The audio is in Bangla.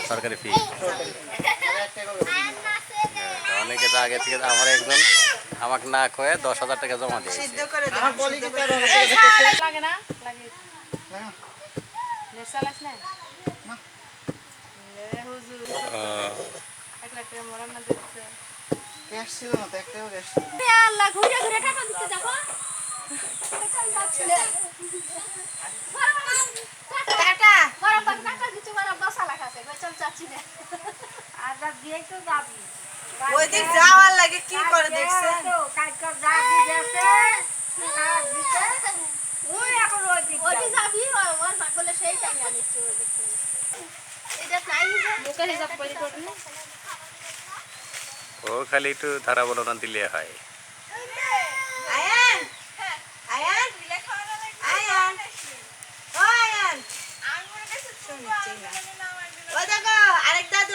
সরকারি ফি। অনেকে তো আগে থেকে আমার একজন আমাকে না কয়ে 10,000 টাকা জমা দিয়েছে। ওইদিক যাওয়ার লাগে কি করে দেখছেন? ও খালি একটু ধারা বলনা দিলে হয়। আয়ান আয়ান আয়ান ও আয়ান